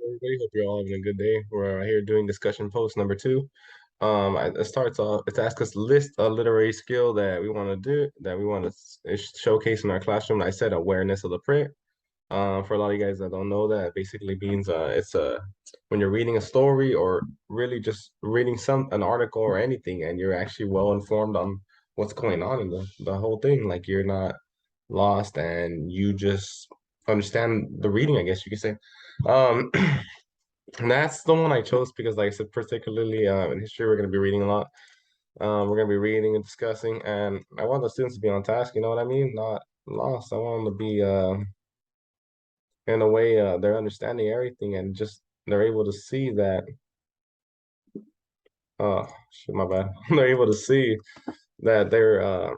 Everybody, hope you're all having a good day. We're here doing discussion post number two. It starts off. It asks us to list a literary skill that we want to do, that we want to showcase in our classroom. I said awareness of the print. For a lot of you guys that don't know that, it basically means it's when you're reading a story or really just reading an article or anything, and you're actually well informed on what's going on in the whole thing. Like you're not lost and you just understand the reading, I guess you could say. Um, and that's the one I chose because, like I said, particularly in history, we're going to be reading a lot. We're going to be reading and discussing, and I want the students to be on task. You know what I mean? Not lost. I want them to be in a way they're understanding everything and just they're able to see that. Shit, my bad. They're able to see that they're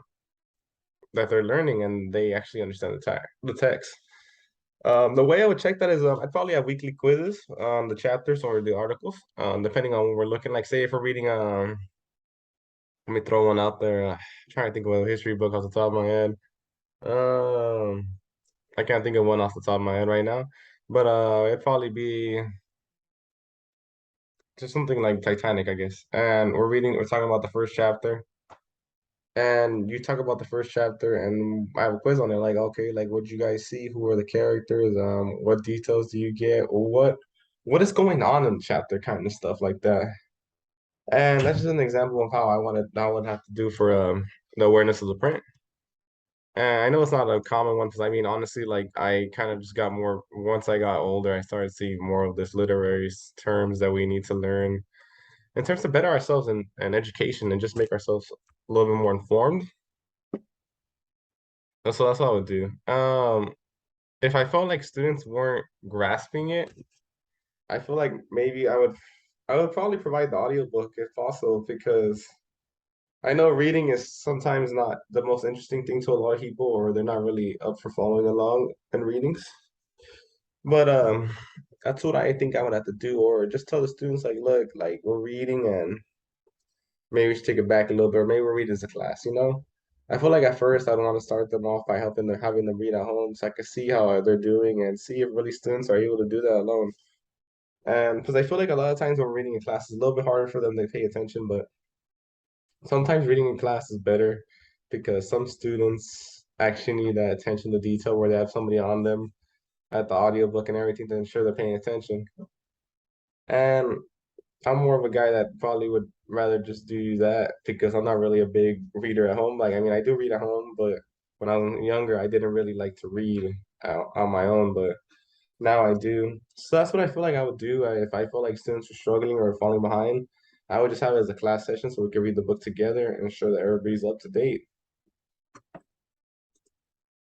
learning and they actually understand the text. The way I would check that is I'd probably have weekly quizzes on the chapters or the articles, depending on what we're looking like. Say if we're reading, let me throw one out there. Trying to think of a history book off the top of my head. Um, I can't think of one off the top of my head right now, but it'd probably be just something like Titanic, I guess. And we're talking about the first chapter. And you talk about the first chapter, and I have a quiz on it. Like, okay, like what did you guys see? Who are the characters? What details do you get? Or what is going on in the chapter? Kind of stuff like that. And that's just an example of how I would have to do for the awareness of the print. And I know it's not a common one because I mean, honestly, like I kind of just got more once I got older, I started seeing more of this literary terms that we need to learn in terms to better ourselves in education and just make ourselves a little bit more informed. That's what I would do. If I felt like students weren't grasping it, I feel like maybe I would probably provide the audiobook if possible because I know reading is sometimes not the most interesting thing to a lot of people or they're not really up for following along in readings. But that's what I think I would have to do or just tell the students like, look, like we're reading and maybe we should take it back a little bit, or maybe we'll read as a class, you know? I feel like at first I don't want to start them off by having them read at home so I can see how they're doing and see if really students are able to do that alone. And because I feel like a lot of times when we're reading in class, it's a little bit harder for them to pay attention, but sometimes reading in class is better because some students actually need that attention to detail where they have somebody on them at the audiobook and everything to ensure they're paying attention. And I'm more of a guy that probably would rather just do that because I'm not really a big reader at home. Like, I mean, I do read at home, but when I was younger, I didn't really like to read on my own, but now I do. So that's what I feel like I would do. If I feel like students are struggling or falling behind, I would just have it as a class session so we can read the book together and ensure that everybody's up to date.